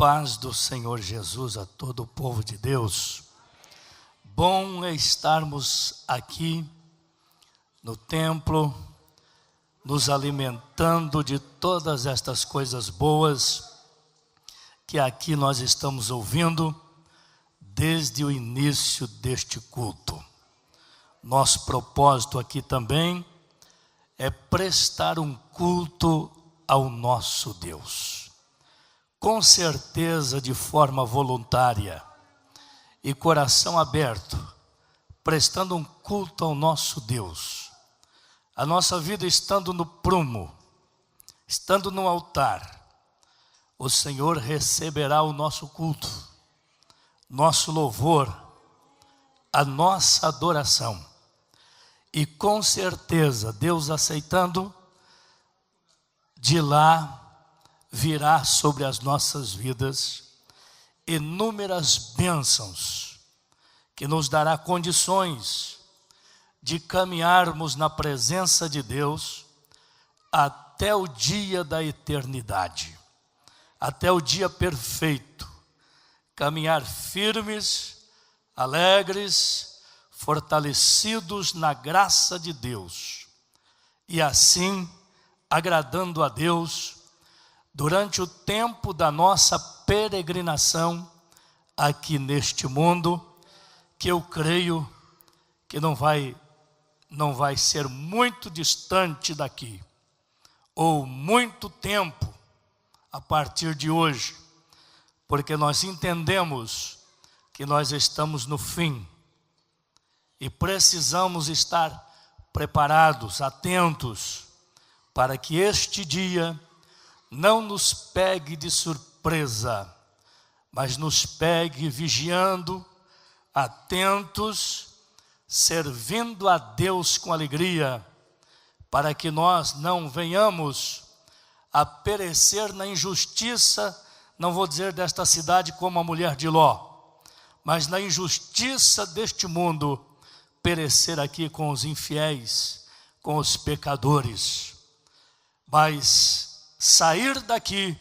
paz do Senhor Jesus a todo o povo de Deus. Bom é estarmos aqui no templo, nos alimentando de todas estas coisas boas que aqui nós estamos ouvindo desde o início deste culto. Nosso propósito aqui também é prestar um culto ao nosso Deus. Com certeza, de forma voluntária e coração aberto, prestando um culto ao nosso Deus. A nossa vida estando no prumo, estando no altar, o Senhor receberá o nosso culto, nosso louvor, a nossa adoração. E com certeza, Deus aceitando, de lá virá sobre as nossas vidas inúmeras bênçãos, que nos dará condições de caminharmos na presença de Deus até o dia da eternidade, até o dia perfeito, caminhar firmes, alegres, fortalecidos na graça de Deus, e assim agradando a Deus durante o tempo da nossa peregrinação aqui neste mundo, que eu creio que não vai ser muito distante daqui, ou muito tempo a partir de hoje, porque nós entendemos que nós estamos no fim e precisamos estar preparados, atentos, para que este dia não nos pegue de surpresa, mas nos pegue vigiando, atentos, servindo a Deus com alegria, para que nós não venhamos a perecer na injustiça, não vou dizer desta cidade como a mulher de Ló, mas na injustiça deste mundo, perecer aqui com os infiéis, com os pecadores, mas sair daqui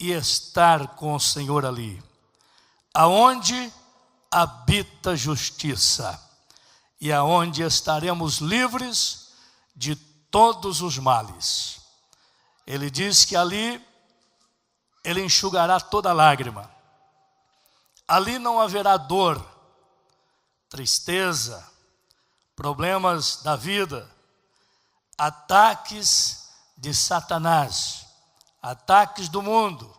e estar com o Senhor ali, aonde habita justiça, e aonde estaremos livres de todos os males. Ele diz que ali Ele enxugará toda lágrima, ali não haverá dor, tristeza, problemas da vida, ataques de Satanás, ataques do mundo,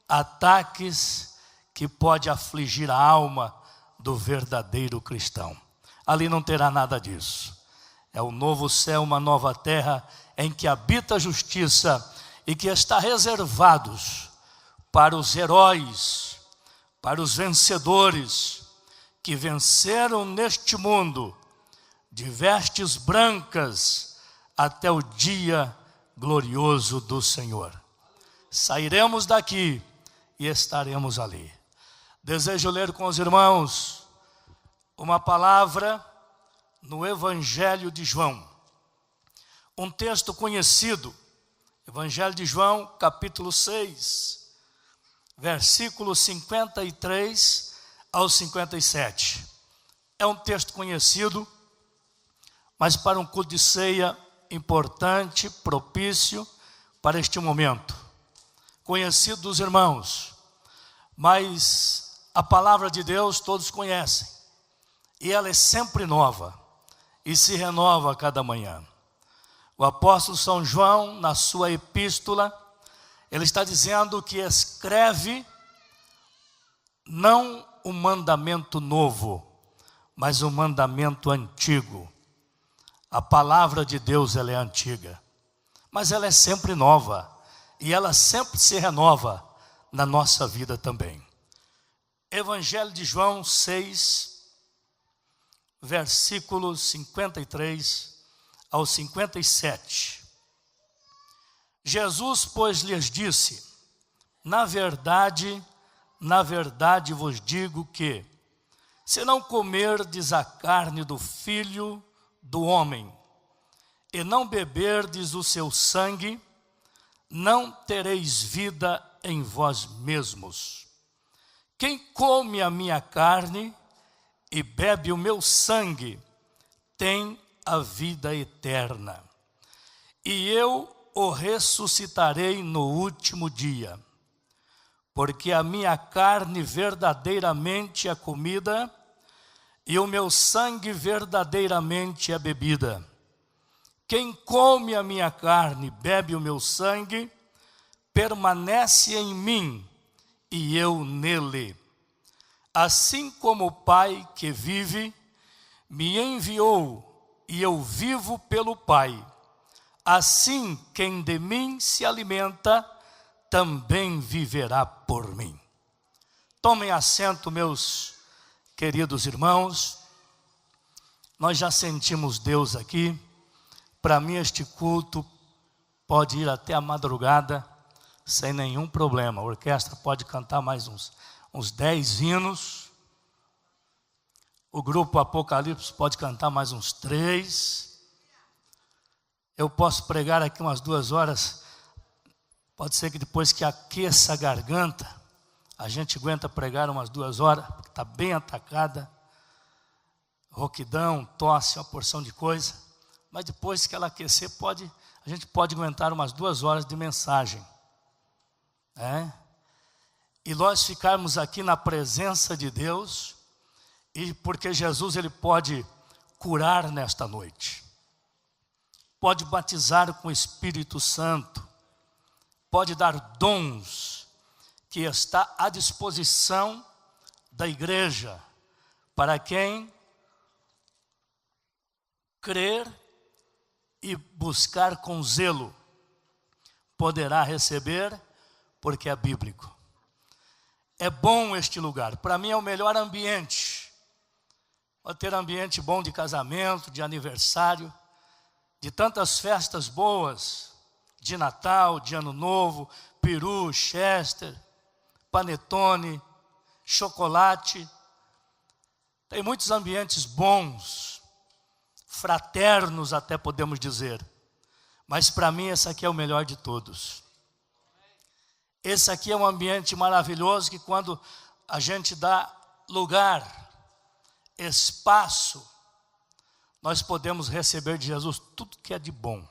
ataques que pode afligir a alma do verdadeiro cristão. Ali não terá nada disso. É um novo céu, uma nova terra, em que habita a justiça e que está reservados para os heróis, para os vencedores, que venceram neste mundo, de vestes brancas, até o dia glorioso do Senhor. Sairemos daqui e estaremos ali. Desejo ler com os irmãos uma palavra no Evangelho de João. Um texto conhecido, Evangelho de João, capítulo 6, versículos 53 ao 57. É um texto conhecido, mas para um culto de ceia importante, propício para este momento. Conhecido dos irmãos, mas a palavra de Deus todos conhecem, e ela é sempre nova, e se renova a cada manhã. O apóstolo São João, na sua epístola, ele está dizendo que escreve não um mandamento novo, mas um mandamento antigo. A palavra de Deus, ela é antiga, mas ela é sempre nova, e ela sempre se renova na nossa vida também. Evangelho de João 6, versículos 53 ao 57. Jesus, pois, lhes disse: na verdade vos digo que, se não comerdes a carne do Filho do homem, e não beberdes o seu sangue, não tereis vida em vós mesmos. Quem come a minha carne e bebe o meu sangue tem a vida eterna, e eu o ressuscitarei no último dia, porque a minha carne verdadeiramente é comida e o meu sangue verdadeiramente é bebida. Quem come a minha carne e bebe o meu sangue permanece em mim e eu nele. Assim como o Pai que vive me enviou e eu vivo pelo Pai, assim quem de mim se alimenta também viverá por mim. Tomem assento, meus queridos irmãos. Nós já sentimos Deus aqui. Para mim este culto pode ir até a madrugada sem nenhum problema. A orquestra pode cantar mais uns 10 hinos. O grupo Apocalipse pode cantar mais uns 3. Eu posso pregar aqui umas 2 horas. Pode ser que depois que aqueça a garganta, a gente aguenta pregar umas 2 horas, porque está bem atacada. Rouquidão, tosse, uma porção de coisa. Mas depois que ela aquecer, a gente pode aguentar umas 2 horas de mensagem. E nós ficarmos aqui na presença de Deus, e porque Jesus ele pode curar nesta noite, pode batizar com o Espírito Santo, pode dar dons que está à disposição da igreja para quem crer e buscar com zelo, poderá receber, porque é bíblico. É bom este lugar, para mim é o melhor ambiente. Pode ter ambiente bom de casamento, de aniversário, de tantas festas boas, de Natal, de Ano Novo, peru, chester, panetone, chocolate. Tem muitos ambientes bons, fraternos até podemos dizer. Mas para mim esse aqui é o melhor de todos. Esse aqui é um ambiente maravilhoso que quando a gente dá lugar, espaço, nós podemos receber de Jesus tudo que é de bom.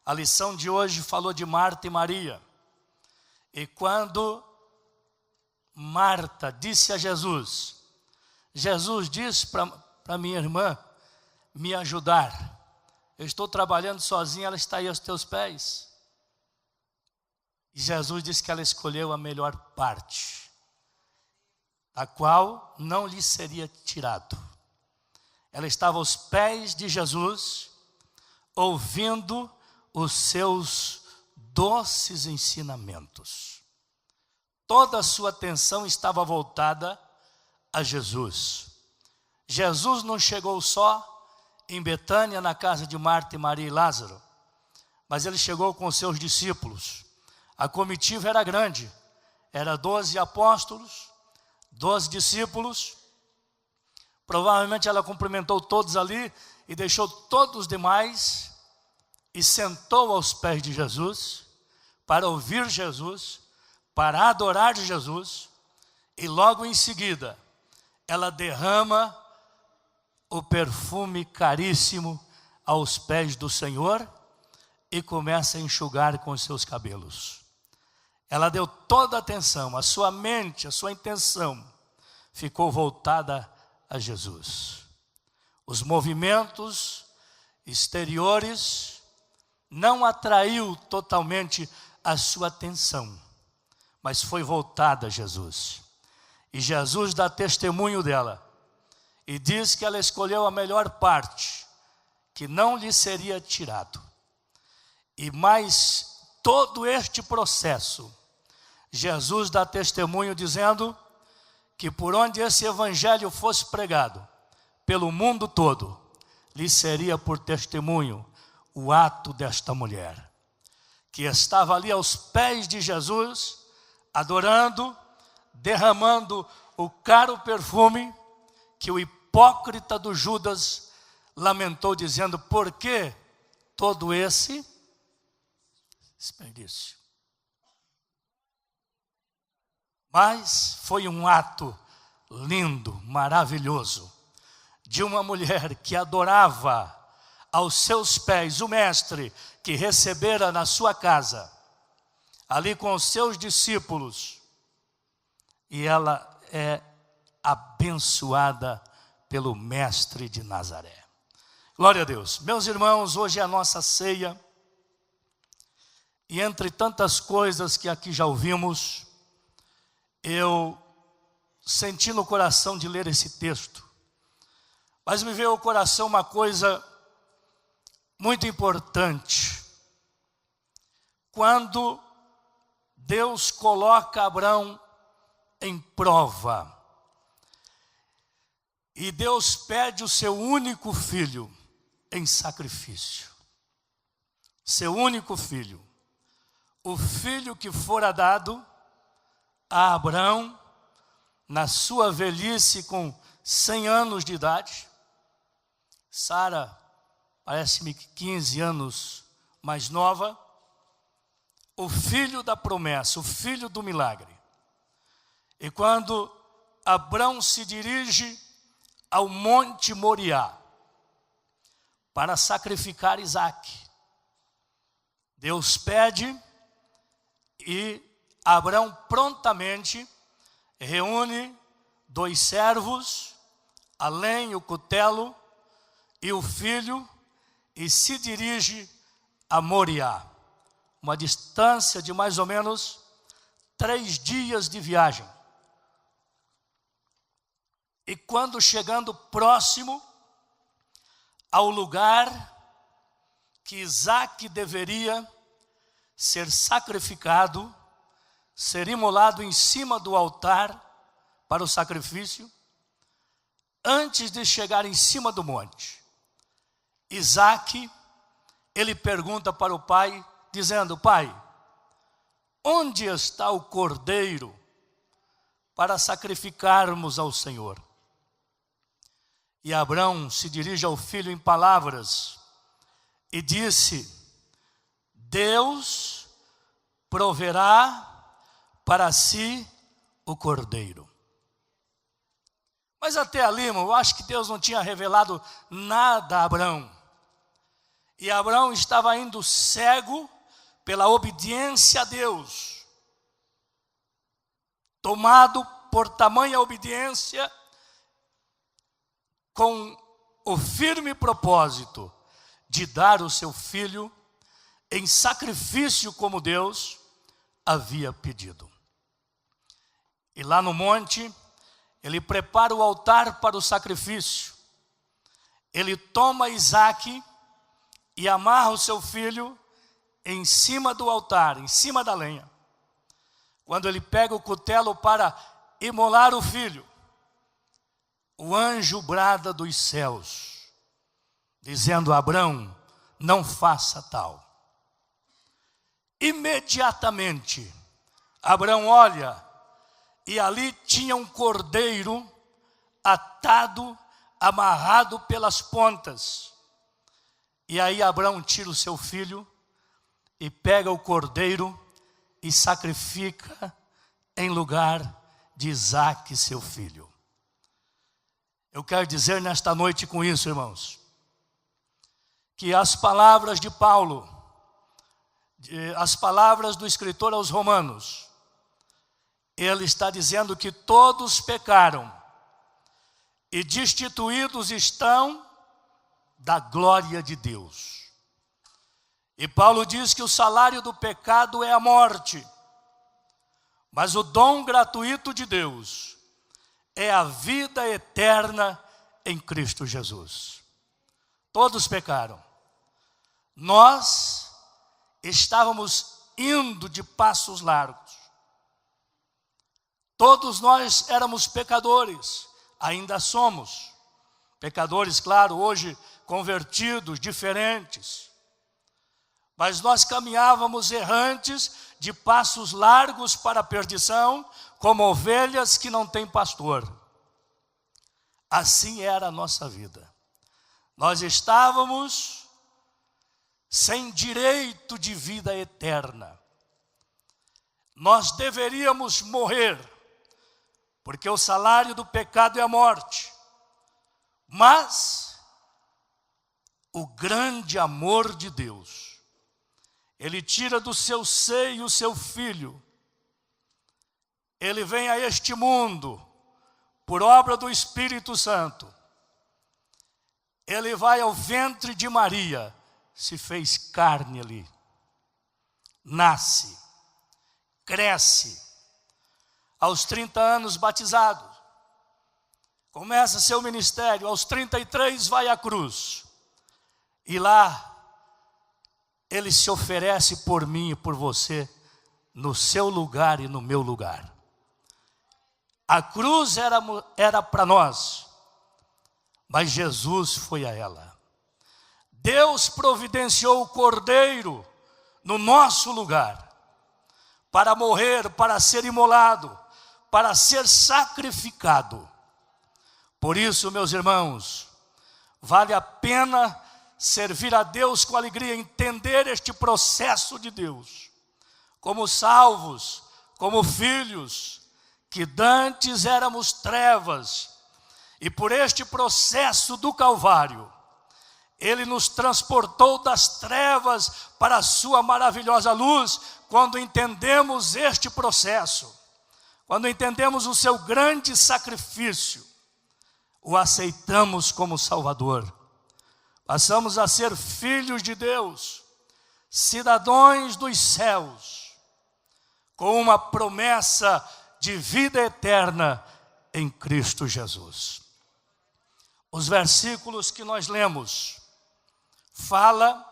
A lição de hoje falou de Marta e Maria. E quando Marta disse a Jesus, Jesus disse para minha irmã me ajudar. Eu estou trabalhando sozinha, ela está aí aos teus pés. E Jesus disse que ela escolheu a melhor parte, a qual não lhe seria tirado. Ela estava aos pés de Jesus, ouvindo os seus doces ensinamentos. Toda a sua atenção estava voltada a Jesus. Jesus não chegou só em Betânia, na casa de Marta e Maria e Lázaro, mas ele chegou com os seus discípulos. A comitiva era grande, era 12 apóstolos, 12 discípulos. Provavelmente ela cumprimentou todos ali e deixou todos os demais e sentou aos pés de Jesus para ouvir Jesus, para adorar Jesus, e logo em seguida ela derrama o perfume caríssimo aos pés do Senhor e começa a enxugar com os seus cabelos. Ela deu toda a atenção, a sua mente, a sua intenção ficou voltada a Jesus. Os movimentos exteriores não atraiu totalmente a sua atenção, mas foi voltada a Jesus. E Jesus dá testemunho dela e diz que ela escolheu a melhor parte, que não lhe seria tirado. E mais todo este processo, Jesus dá testemunho dizendo que por onde esse evangelho fosse pregado, pelo mundo todo, lhe seria por testemunho o ato desta mulher, que estava ali aos pés de Jesus, adorando, derramando o caro perfume, que o hipócrita do Judas lamentou dizendo, por que todo esse desperdício? Mas foi um ato lindo, maravilhoso, de uma mulher que adorava aos seus pés o mestre que recebera na sua casa, ali com os seus discípulos, e ela é abençoada pelo mestre de Nazaré. Glória a Deus. Meus irmãos, hoje é a nossa ceia, e entre tantas coisas que aqui já ouvimos, eu senti no coração de ler esse texto, mas me veio ao coração uma coisa muito importante. Quando Deus coloca Abraão em prova, e Deus pede o seu único filho em sacrifício, seu único filho, o filho que fora dado a Abraão na sua velhice com 100 anos de idade. Sara, parece-me que 15 anos mais nova, o filho da promessa, o filho do milagre. E quando Abraão se dirige ao Monte Moriá para sacrificar Isaque, Deus pede e Abraão prontamente reúne 2 servos, a lenha, o cutelo e o filho, e se dirige a Moriá, uma distância de mais ou menos 3 dias de viagem. E quando chegando próximo ao lugar que Isaque deveria ser sacrificado, ser imolado em cima do altar para o sacrifício, antes de chegar em cima do monte, Isaque, ele pergunta para o pai, dizendo: pai, onde está o cordeiro para sacrificarmos ao Senhor? E Abraão se dirige ao filho em palavras e disse: Deus proverá para si o cordeiro. Mas até ali, eu acho que Deus não tinha revelado nada a Abraão. E Abraão estava indo cego pela obediência a Deus, tomado por tamanha obediência, com o firme propósito de dar o seu filho em sacrifício como Deus havia pedido. E lá no monte, ele prepara o altar para o sacrifício. Ele toma Isaque e amarra o seu filho em cima do altar, em cima da lenha. Quando ele pega o cutelo para imolar o filho, o anjo brada dos céus, dizendo a Abraão: não faça tal. Imediatamente, Abraão olha, e ali tinha um cordeiro atado, amarrado pelas pontas. E aí Abraão tira o seu filho e pega o cordeiro e sacrifica em lugar de Isaque, seu filho. Eu quero dizer nesta noite com isso, irmãos, que as palavras de Paulo, as palavras do escritor aos Romanos, ele está dizendo que todos pecaram e destituídos estão da glória de Deus. E Paulo diz que o salário do pecado é a morte, mas o dom gratuito de Deus é a vida eterna em Cristo Jesus. Todos pecaram. Nós estávamos indo de passos largos. Todos nós éramos pecadores, ainda somos. Pecadores, claro, hoje convertidos, diferentes. Mas nós caminhávamos errantes de passos largos para a perdição, como ovelhas que não têm pastor. Assim era a nossa vida. Nós estávamos sem direito de vida eterna. Nós deveríamos morrer porque o salário do pecado é a morte. Mas o grande amor de Deus, Ele tira do seu seio o seu Filho. Ele vem a este mundo por obra do Espírito Santo. Ele vai ao ventre de Maria, se fez carne ali. Nasce, cresce, aos 30 anos batizado. Começa seu ministério, aos 33 vai à cruz. E lá, Ele se oferece por mim e por você, no seu lugar e no meu lugar. A cruz era para nós, mas Jesus foi a ela. Deus providenciou o Cordeiro no nosso lugar, para morrer, para ser imolado, para ser sacrificado. Por isso, meus irmãos, vale a pena servir a Deus com alegria, entender este processo de Deus, como salvos, como filhos, que dantes éramos trevas, e por este processo do Calvário, Ele nos transportou das trevas para a sua maravilhosa luz. Quando entendemos este processo, quando entendemos o seu grande sacrifício, o aceitamos como Salvador, passamos a ser filhos de Deus, cidadãos dos céus, com uma promessa de vida eterna em Cristo Jesus. Os versículos que nós lemos fala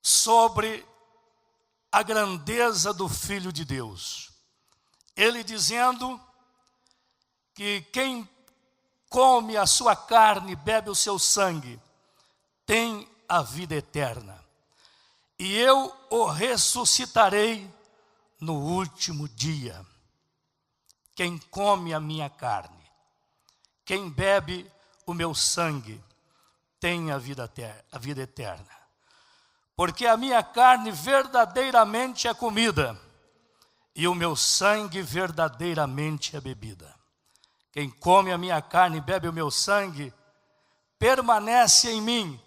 sobre a grandeza do Filho de Deus. Ele dizendo que quem come a sua carne, bebe o seu sangue, tem a vida eterna. E eu o ressuscitarei no último dia. Quem come a minha carne, quem bebe o meu sangue, tem a vida eterna. Porque a minha carne verdadeiramente é comida, e o meu sangue verdadeiramente é bebida. Quem come a minha carne e bebe o meu sangue, permanece em mim,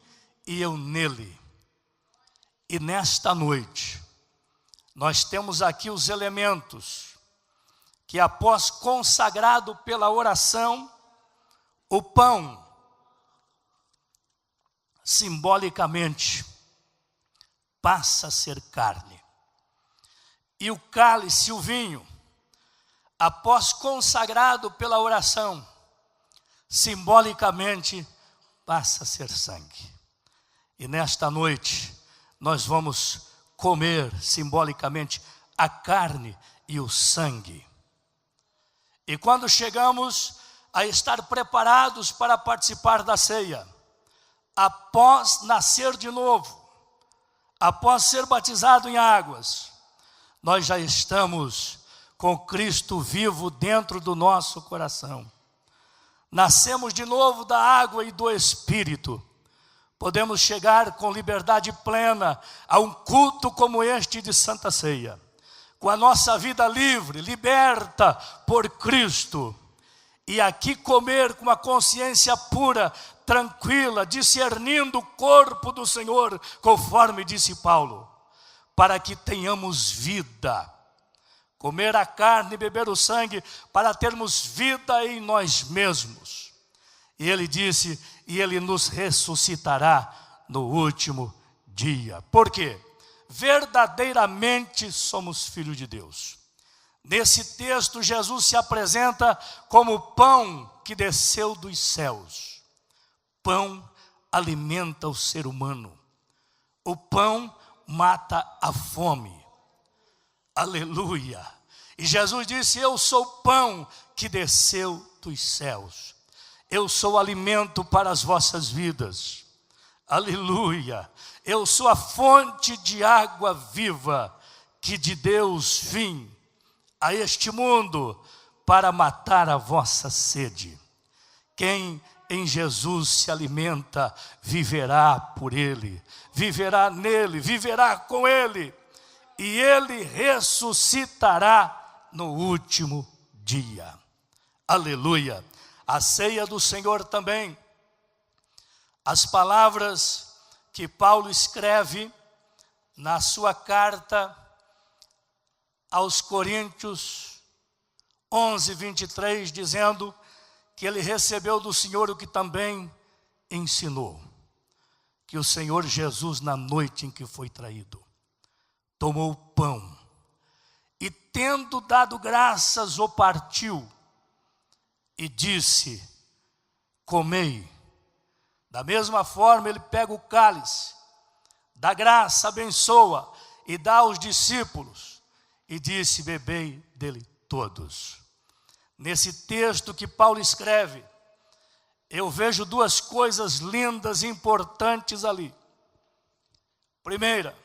e eu nele. E nesta noite, nós temos aqui os elementos que, após consagrado pela oração, o pão, simbolicamente, passa a ser carne. E o cálice, o vinho, após consagrado pela oração, simbolicamente, passa a ser sangue. E nesta noite, nós vamos comer simbolicamente a carne e o sangue. E quando chegamos a estar preparados para participar da ceia, após nascer de novo, após ser batizado em águas, nós já estamos com Cristo vivo dentro do nosso coração. Nascemos de novo da água e do Espírito. Podemos chegar com liberdade plena a um culto como este de Santa Ceia, com a nossa vida livre, liberta por Cristo, e aqui comer com a consciência pura, tranquila, discernindo o corpo do Senhor, conforme disse Paulo, para que tenhamos vida. Comer a carne e beber o sangue, para termos vida em nós mesmos. E ele disse, e ele nos ressuscitará no último dia. Por quê? Verdadeiramente somos filhos de Deus. Nesse texto, Jesus se apresenta como pão que desceu dos céus. Pão alimenta o ser humano. O pão mata a fome. Aleluia. E Jesus disse, eu sou pão que desceu dos céus. Eu sou alimento para as vossas vidas. Aleluia. Eu sou a fonte de água viva que de Deus vim a este mundo para matar a vossa sede. Quem em Jesus se alimenta, viverá por Ele, viverá nele, viverá com Ele, e Ele ressuscitará no último dia. Aleluia. A ceia do Senhor também. As palavras que Paulo escreve na sua carta aos Coríntios 11, 23, dizendo que ele recebeu do Senhor o que também ensinou. Que o Senhor Jesus, na noite em que foi traído, tomou o pão e, tendo dado graças, o partiu e disse: comei. Da mesma forma, ele pega o cálice, dá graça, abençoa e dá aos discípulos e disse: bebei dele todos. Nesse texto que Paulo escreve, eu vejo duas coisas lindas e importantes ali. Primeira,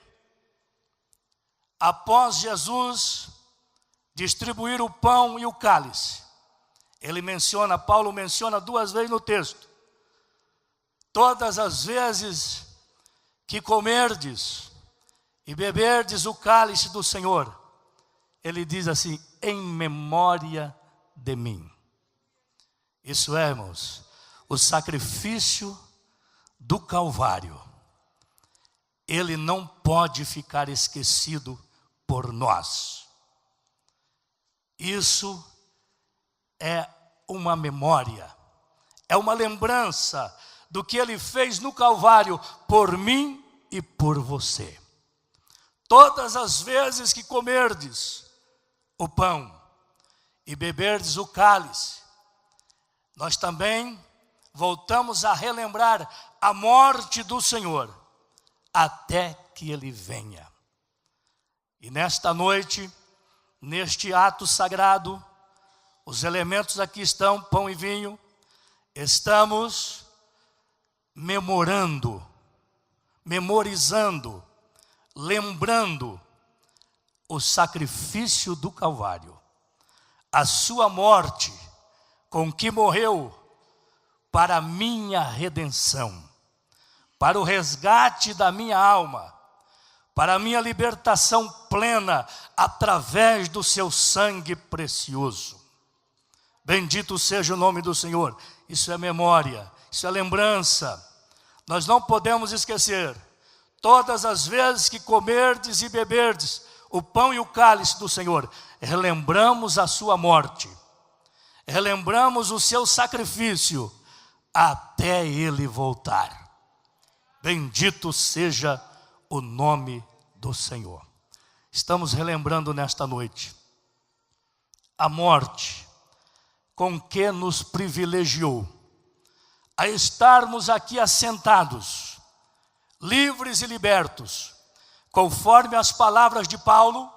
após Jesus distribuir o pão e o cálice, Paulo menciona duas vezes no texto: todas as vezes que comerdes e beberdes o cálice do Senhor, ele diz assim: em memória de mim. Isso é, irmãos, o sacrifício do Calvário, ele não pode ficar esquecido por nós. Isso é uma memória, é uma lembrança do que ele fez no Calvário por mim e por você. Todas as vezes que comerdes o pão e beberdes o cálice, nós também voltamos a relembrar a morte do Senhor até que ele venha. E nesta noite, neste ato sagrado, os elementos aqui estão, pão e vinho, estamos memorizando, lembrando o sacrifício do Calvário, a sua morte com que morreu para a minha redenção, para o resgate da minha alma, para a minha libertação plena através do seu sangue precioso. Bendito seja o nome do Senhor. Isso é memória, isso é lembrança. Nós não podemos esquecer, todas as vezes que comerdes e beberdes o pão e o cálice do Senhor, relembramos a sua morte, relembramos o seu sacrifício até ele voltar. Bendito seja o nome do Senhor. Estamos relembrando nesta noite a morte com que nos privilegiou a estarmos aqui assentados, livres e libertos, conforme as palavras de Paulo,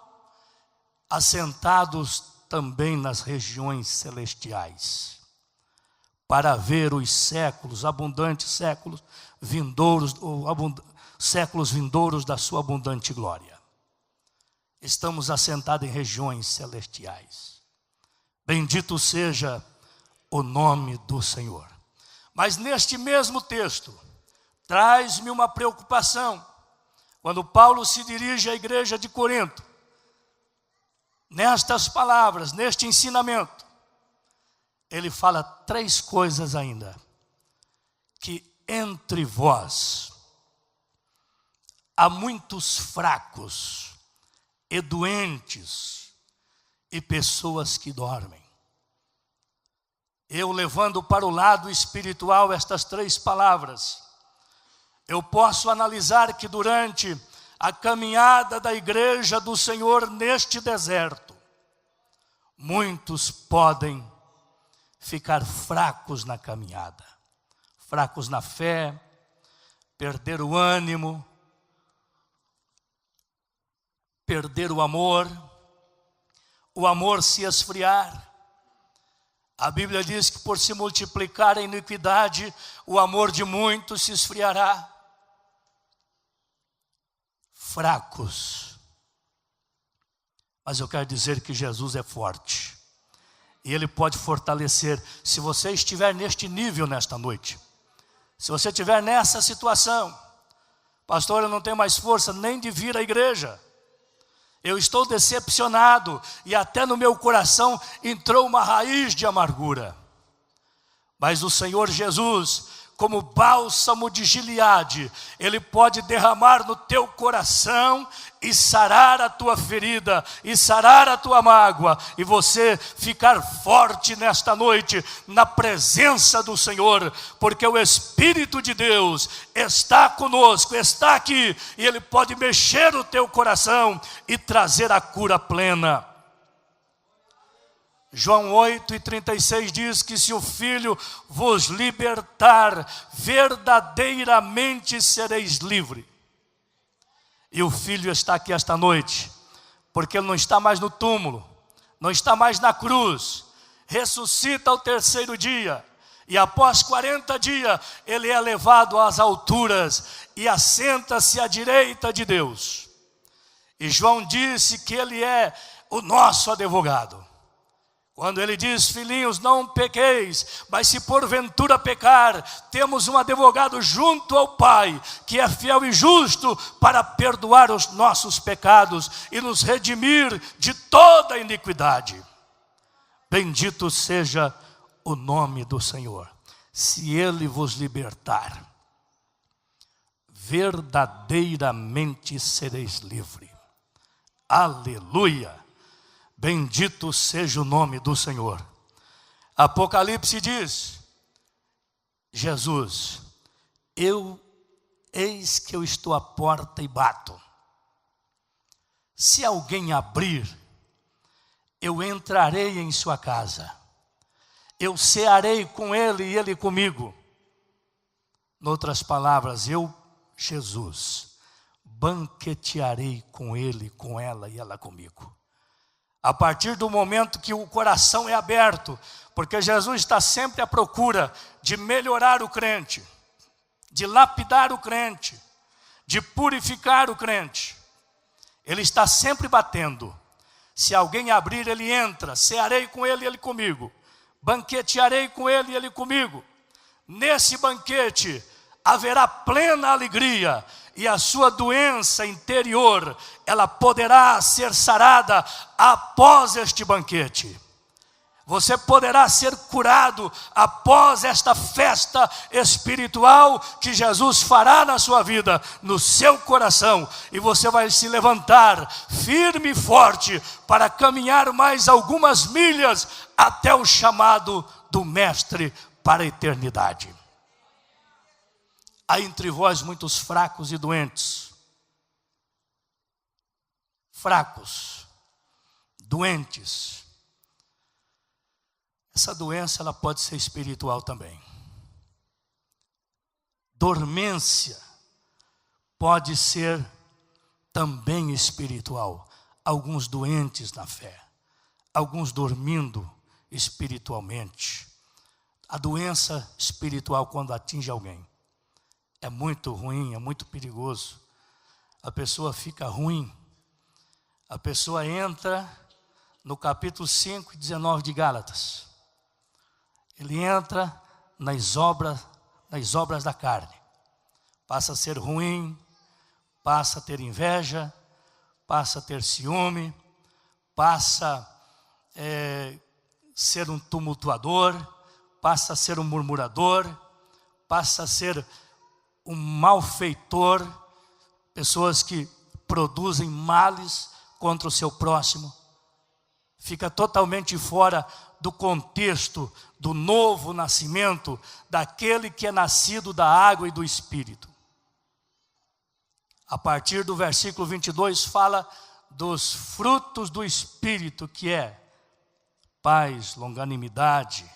assentados também nas regiões celestiais, para ver os séculos, abundantes séculos vindouros, séculos vindouros da sua abundante glória. Estamos assentados em regiões celestiais. Bendito seja o nome do Senhor. Mas neste mesmo texto, traz-me uma preocupação, quando Paulo se dirige à igreja de Corinto, nestas palavras, neste ensinamento, ele fala três coisas ainda: que entre vós há muitos fracos e doentes e pessoas que dormem. Eu, levando para o lado espiritual estas três palavras, eu posso analisar que durante a caminhada da igreja do Senhor neste deserto, muitos podem ficar fracos na caminhada, fracos na fé, perder o ânimo, perder o amor se esfriar. A Bíblia diz que por se multiplicar a iniquidade, o amor de muitos se esfriará. Fracos. Mas eu quero dizer que Jesus é forte. E Ele pode fortalecer. Se você estiver neste nível nesta noite, se você estiver nessa situação, pastor, eu não tenho mais força nem de vir à igreja, Eu estou decepcionado e até no meu coração entrou uma raiz de amargura. Mas o Senhor Jesus, como bálsamo de Gileade, Ele pode derramar no teu coração e sarar a tua ferida, e sarar a tua mágoa, e você ficar forte nesta noite, na presença do Senhor, porque o Espírito de Deus está conosco, está aqui, e Ele pode mexer o teu coração e trazer a cura plena. João 8:36 diz que se o Filho vos libertar, verdadeiramente sereis livres. E o Filho está aqui esta noite, porque Ele não está mais no túmulo, não está mais na cruz, ressuscita ao terceiro dia, e após 40 dias, Ele é levado às alturas, e assenta-se à direita de Deus. E João disse que Ele é o nosso advogado. Quando ele diz, filhinhos, não pequeis, mas se porventura pecar, temos um advogado junto ao Pai, que é fiel e justo para perdoar os nossos pecados e nos redimir de toda iniquidade. Bendito seja o nome do Senhor. Se Ele vos libertar, verdadeiramente sereis livres. Aleluia! Bendito seja o nome do Senhor. Apocalipse diz, Jesus, eis que eu estou à porta e bato. Se alguém abrir, eu entrarei em sua casa. Eu cearei com ele e ele comigo. Noutras palavras, eu, Jesus, banquetearei com ele, com ela e ela comigo. A partir do momento que o coração é aberto, porque Jesus está sempre à procura de melhorar o crente, de lapidar o crente, de purificar o crente. Ele está sempre batendo. Se alguém abrir, ele entra. Cearei com ele e ele comigo. Banquetearei com ele e ele comigo. Nesse banquete haverá plena alegria, e a sua doença interior, ela poderá ser sarada após este banquete. Você poderá ser curado após esta festa espiritual que Jesus fará na sua vida, no seu coração, e você vai se levantar firme e forte para caminhar mais algumas milhas até o chamado do Mestre para a eternidade. Há entre vós muitos fracos e doentes. Fracos, doentes. Essa doença ela pode ser espiritual também. Dormência pode ser também espiritual. Alguns doentes na fé, alguns dormindo espiritualmente. A doença espiritual, quando atinge alguém, é muito ruim, é muito perigoso. A pessoa fica ruim. A pessoa entra no capítulo 5 e 19 de Gálatas. Ele entra nas obras da carne. Passa a ser ruim, passa a ter inveja, passa a ter ciúme, passa a ser um tumultuador, passa a ser um murmurador, passa a ser um malfeitor, pessoas que produzem males contra o seu próximo. Fica totalmente fora do contexto do novo nascimento, daquele que é nascido da água e do Espírito. A partir do versículo 22 fala dos frutos do Espírito, que é paz, longanimidade,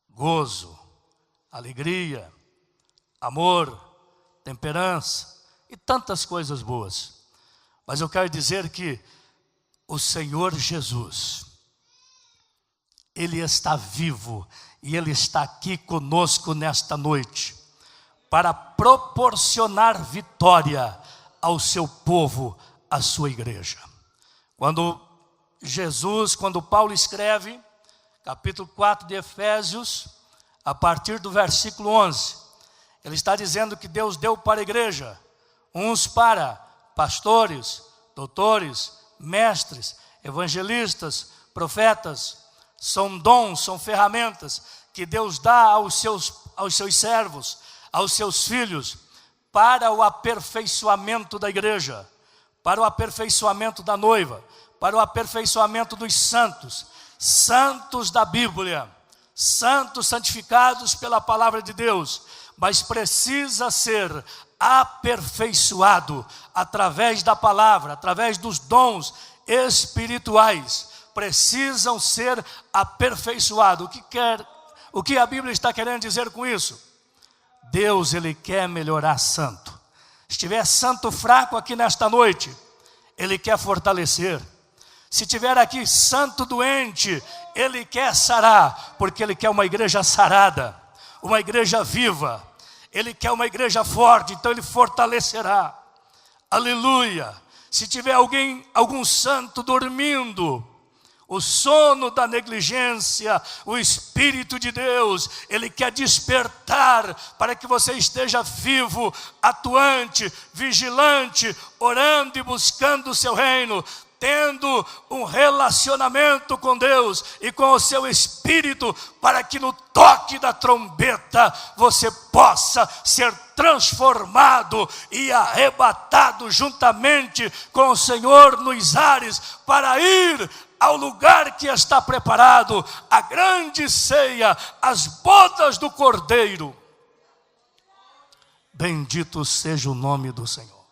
gozo, alegria, amor, temperança e tantas coisas boas. Mas eu quero dizer que o Senhor Jesus, Ele está vivo e Ele está aqui conosco nesta noite para proporcionar vitória ao seu povo, à sua igreja. Quando Paulo escreve, capítulo 4 de Efésios, a partir do versículo 11, ele está dizendo que Deus deu para a igreja, uns para pastores, doutores, mestres, evangelistas, profetas. São dons, são ferramentas que Deus dá aos seus servos, aos seus filhos, para o aperfeiçoamento da igreja, para o aperfeiçoamento da noiva, para o aperfeiçoamento dos santos, santos da Bíblia, santos santificados pela palavra de Deus, mas precisa ser aperfeiçoado através da palavra, através dos dons espirituais, precisam ser aperfeiçoados. O que a Bíblia está querendo dizer com isso? Deus, Ele quer melhorar santo. Se tiver santo fraco aqui nesta noite, Ele quer fortalecer. Se tiver aqui santo doente, Ele quer sarar, porque Ele quer uma igreja sarada, uma igreja viva. Ele quer uma igreja forte, então Ele fortalecerá. Aleluia. Se tiver algum santo dormindo, o sono da negligência, o Espírito de Deus, Ele quer despertar para que você esteja vivo, atuante, vigilante, orando e buscando o seu reino, tendo um relacionamento com Deus e com o seu Espírito, para que no toque da trombeta você possa ser transformado e arrebatado juntamente com o Senhor nos ares, para ir ao lugar que está preparado, a grande ceia, as bodas do Cordeiro. Bendito seja o nome do Senhor.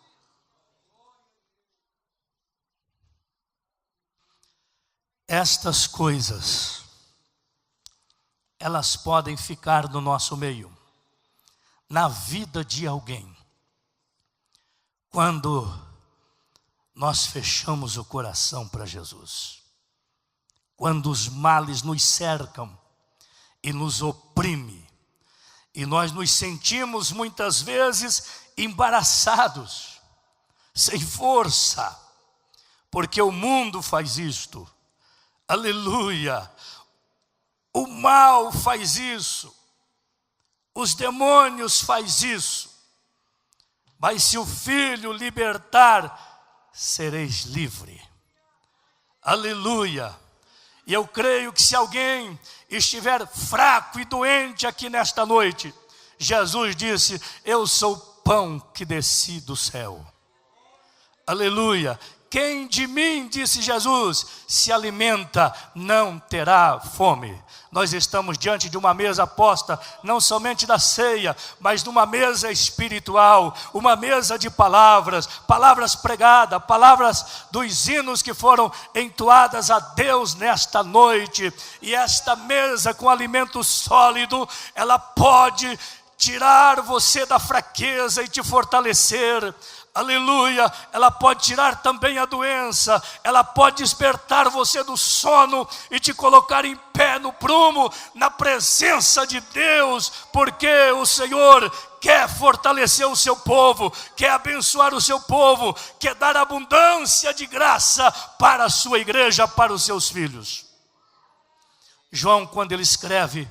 Estas coisas, elas podem ficar no nosso meio, na vida de alguém, quando nós fechamos o coração para Jesus. Quando os males nos cercam e nos oprime, e nós nos sentimos muitas vezes embaraçados, sem força, porque o mundo faz isto. Aleluia! O mal faz isso, os demônios faz isso, mas se o Filho libertar, sereis livre. Aleluia! E eu creio que se alguém estiver fraco e doente aqui nesta noite, Jesus disse: eu sou o pão que desci do céu. Aleluia! Quem de mim, disse Jesus, se alimenta, não terá fome. Nós estamos diante de uma mesa posta, não somente da ceia, mas de uma mesa espiritual, uma mesa de palavras, palavras pregadas, palavras dos hinos que foram entoadas a Deus nesta noite. E esta mesa com alimento sólido, ela pode tirar você da fraqueza e te fortalecer. Aleluia, ela pode tirar também a doença, ela pode despertar você do sono e te colocar em pé no prumo, na presença de Deus, porque o Senhor quer fortalecer o seu povo, quer abençoar o seu povo, quer dar abundância de graça para a sua igreja, para os seus filhos. João, quando ele escreve,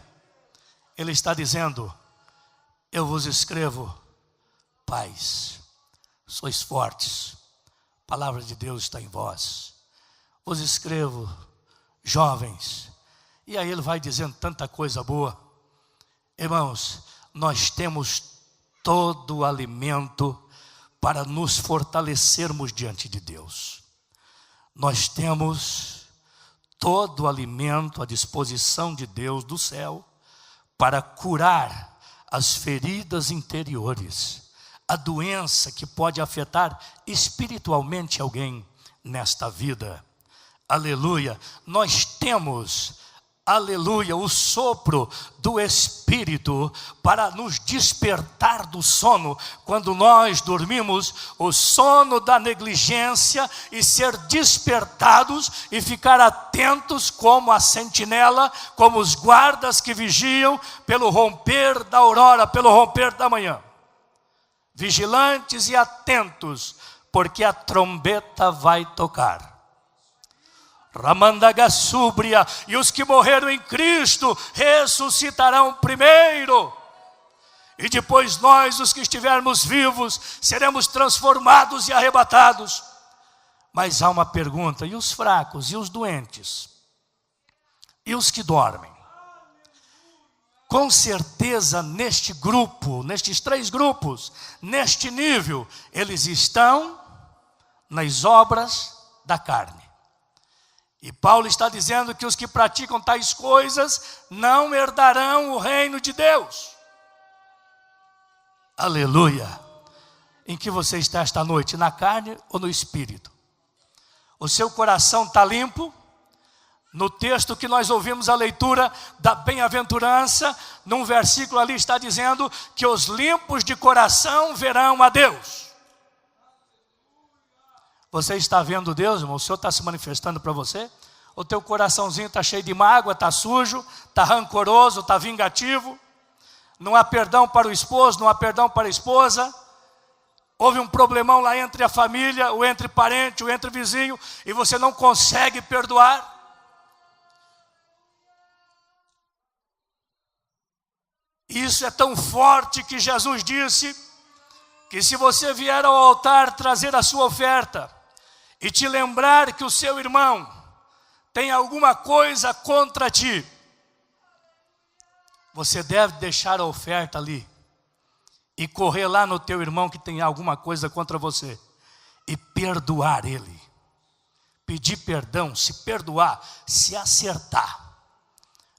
ele está dizendo: eu vos escrevo paz. Sois fortes, a palavra de Deus está em vós. Vos escrevo, jovens. E aí ele vai dizendo tanta coisa boa. Irmãos, nós temos todo o alimento para nos fortalecermos diante de Deus. Nós temos todo o alimento à disposição de Deus do céu para curar as feridas interiores, a doença que pode afetar espiritualmente alguém nesta vida. Aleluia. Nós temos, aleluia, o sopro do Espírito para nos despertar do sono. Quando nós dormimos, o sono da negligência, e ser despertados e ficar atentos como a sentinela, como os guardas que vigiam pelo romper da aurora, pelo romper da manhã. Vigilantes e atentos, porque a trombeta vai tocar. Ramandagassúbria, e os que morreram em Cristo ressuscitarão primeiro. E depois nós, os que estivermos vivos, seremos transformados e arrebatados. Mas há uma pergunta: e os fracos, e os doentes? E os que dormem? Com certeza neste grupo, nestes 3 grupos, neste nível, eles estão nas obras da carne. E Paulo está dizendo que os que praticam tais coisas não herdarão o reino de Deus. Aleluia! Em que você está esta noite? Na carne ou no espírito? O seu coração está limpo? No texto que nós ouvimos a leitura da bem-aventurança, num versículo ali está dizendo que os limpos de coração verão a Deus. Você está vendo Deus, irmão? O Senhor está se manifestando para você? O teu coraçãozinho está cheio de mágoa, está sujo, está rancoroso, está vingativo? Não há perdão para o esposo, não há perdão para a esposa? Houve um problemão lá entre a família, ou entre parente, ou entre vizinho, e você não consegue perdoar? Isso é tão forte que Jesus disse que se você vier ao altar trazer a sua oferta e te lembrar que o seu irmão tem alguma coisa contra ti, você deve deixar a oferta ali e correr lá no teu irmão que tem alguma coisa contra você e perdoar ele, pedir perdão, se perdoar, se acertar.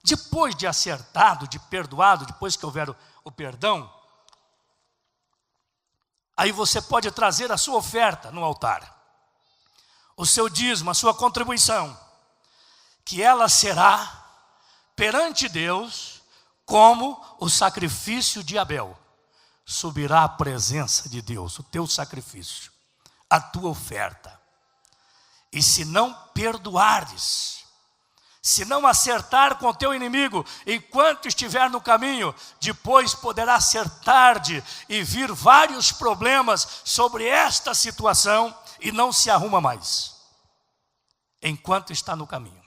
Depois de acertado, de perdoado, depois que houver o perdão, aí você pode trazer a sua oferta no altar, o seu dízimo, a sua contribuição, que ela será perante Deus como o sacrifício de Abel. Subirá à presença de Deus, o teu sacrifício, a tua oferta. E se não perdoares, se não acertar com o teu inimigo, enquanto estiver no caminho, depois poderá ser tarde e vir vários problemas sobre esta situação e não se arruma mais, enquanto está no caminho.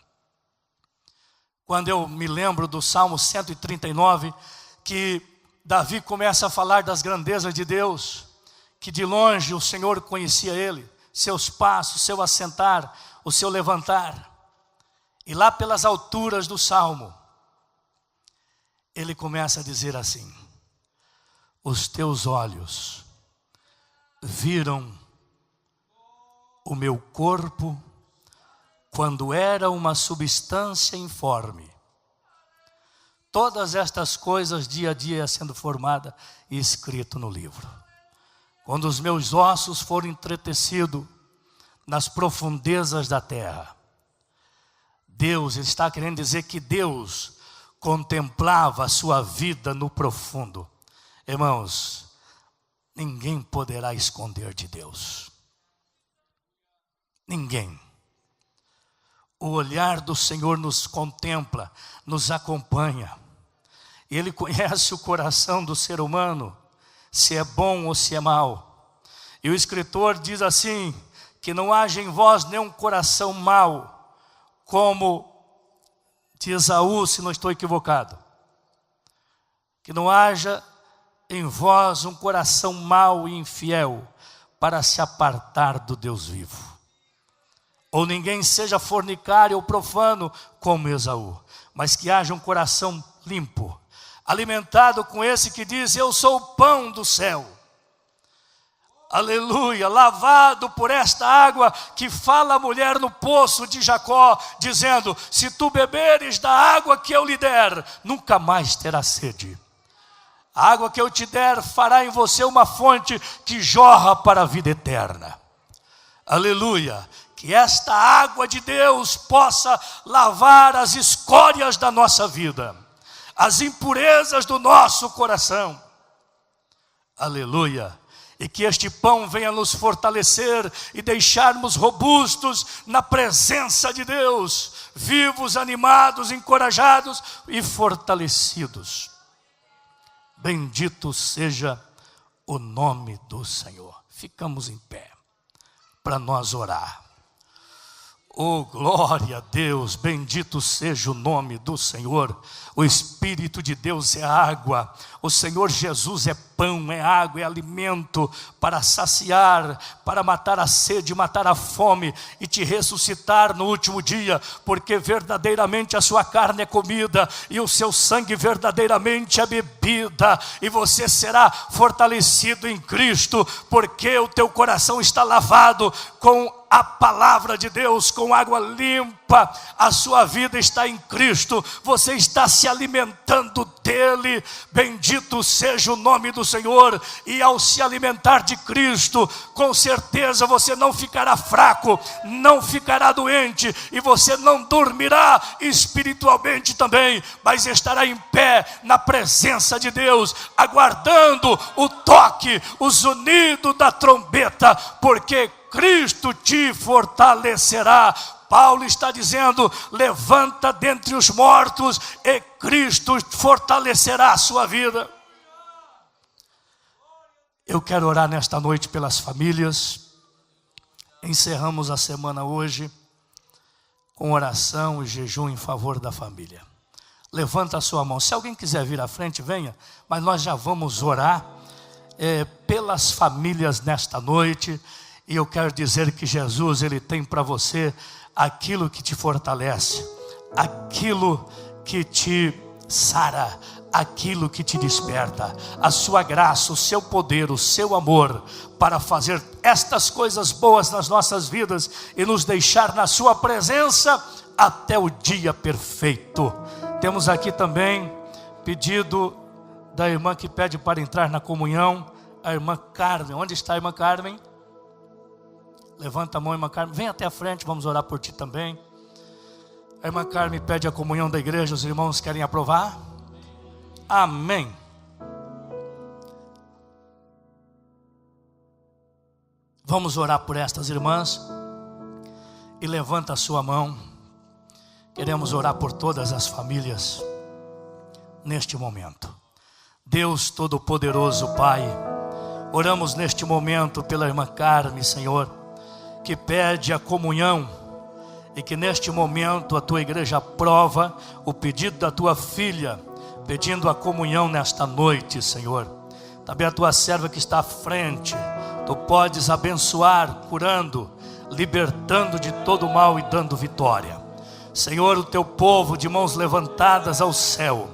Quando eu me lembro do Salmo 139, que Davi começa a falar das grandezas de Deus, que de longe o Senhor conhecia ele, seus passos, seu assentar, o seu levantar. E lá pelas alturas do Salmo, ele começa a dizer assim: os teus olhos viram o meu corpo quando era uma substância informe. Todas estas coisas dia a dia sendo formada e escrito no livro. Quando os meus ossos foram entretecidos nas profundezas da terra. Deus está querendo dizer que Deus contemplava a sua vida no profundo. Irmãos, ninguém poderá esconder de Deus. Ninguém. O olhar do Senhor nos contempla, nos acompanha. Ele conhece o coração do ser humano, se é bom ou se é mau. E o escritor diz assim, que não haja em vós nenhum coração mau, como de Esaú, se não estou equivocado. Que não haja em vós um coração mau e infiel, para se apartar do Deus vivo. Ou ninguém seja fornicário ou profano como Esaú, mas que haja um coração limpo, alimentado com esse que diz: eu sou o pão do céu. Aleluia, lavado por esta água que fala a mulher no poço de Jacó, dizendo: se tu beberes da água que eu lhe der, nunca mais terás sede. A água que eu te der fará em você uma fonte que jorra para a vida eterna. Aleluia. Que esta água de Deus possa lavar as escórias da nossa vida, as impurezas do nosso coração. Aleluia. E que este pão venha nos fortalecer e deixarmos robustos na presença de Deus, vivos, animados, encorajados e fortalecidos. Bendito seja o nome do Senhor. Ficamos em pé para nós orar. Oh, glória a Deus, bendito seja o nome do Senhor. O Espírito de Deus é água, o Senhor Jesus é pão, é água, é alimento para saciar, para matar a sede, matar a fome e te ressuscitar no último dia, porque verdadeiramente a sua carne é comida e o seu sangue verdadeiramente é bebida, e você será fortalecido em Cristo, porque o teu coração está lavado com a palavra de Deus, com água limpa. A sua vida está em Cristo, você está se alimentando dele. Bendito seja o nome do Senhor. E ao se alimentar de Cristo, com certeza você não ficará fraco, não ficará doente, e você não dormirá espiritualmente também, mas estará em pé na presença de Deus, aguardando o toque, o zunido da trombeta, porque Cristo te fortalecerá. Paulo está dizendo: levanta dentre os mortos e Cristo fortalecerá a sua vida. Eu quero orar nesta noite pelas famílias. Encerramos a semana hoje com oração e jejum em favor da família. Levanta a sua mão. Se alguém quiser vir à frente, venha, mas nós já vamos orar pelas famílias nesta noite. E eu quero dizer que Jesus, Ele tem para você aquilo que te fortalece, aquilo que te sara, aquilo que te desperta, a sua graça, o seu poder, o seu amor, para fazer estas coisas boas nas nossas vidas e nos deixar na sua presença até o dia perfeito. Temos aqui também pedido da irmã que pede para entrar na comunhão, a irmã Carmen. Onde está a irmã Carmen? Levanta a mão, irmã Carmen, vem até a frente, vamos orar por ti também. A irmã Carmen pede a comunhão da igreja, os irmãos querem aprovar? Amém. Vamos orar por estas irmãs. E levanta a sua mão. Queremos orar por todas as famílias neste momento. Deus Todo-Poderoso, Pai, oramos neste momento pela irmã Carmen, Senhor, que pede a comunhão, e que neste momento a tua igreja aprova o pedido da tua filha, pedindo a comunhão nesta noite, Senhor. Também a tua serva que está à frente, tu podes abençoar, curando, libertando de todo mal e dando vitória. Senhor, o teu povo de mãos levantadas ao céu,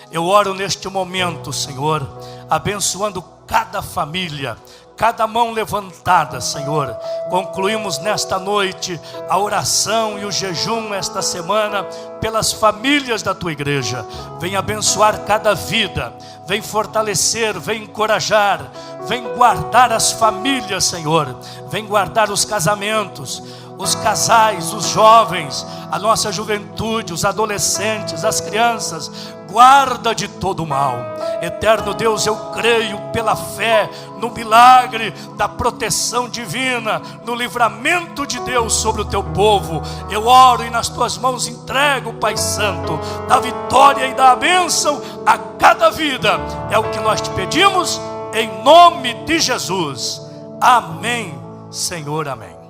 eu oro neste momento, Senhor, abençoando cada família, cada mão levantada, Senhor. Concluímos nesta noite a oração e o jejum esta semana pelas famílias da tua igreja. Vem abençoar cada vida, vem fortalecer, vem encorajar, vem guardar as famílias, Senhor. Vem guardar os casamentos, os casais, os jovens, a nossa juventude, os adolescentes, as crianças. Guarda de todo mal. Eterno Deus, eu creio pela fé no milagre da proteção divina, no livramento de Deus sobre o teu povo. Eu oro e nas tuas mãos entrego, Pai Santo, da vitória e da bênção a cada vida. É o que nós te pedimos em nome de Jesus. Amém, Senhor, amém.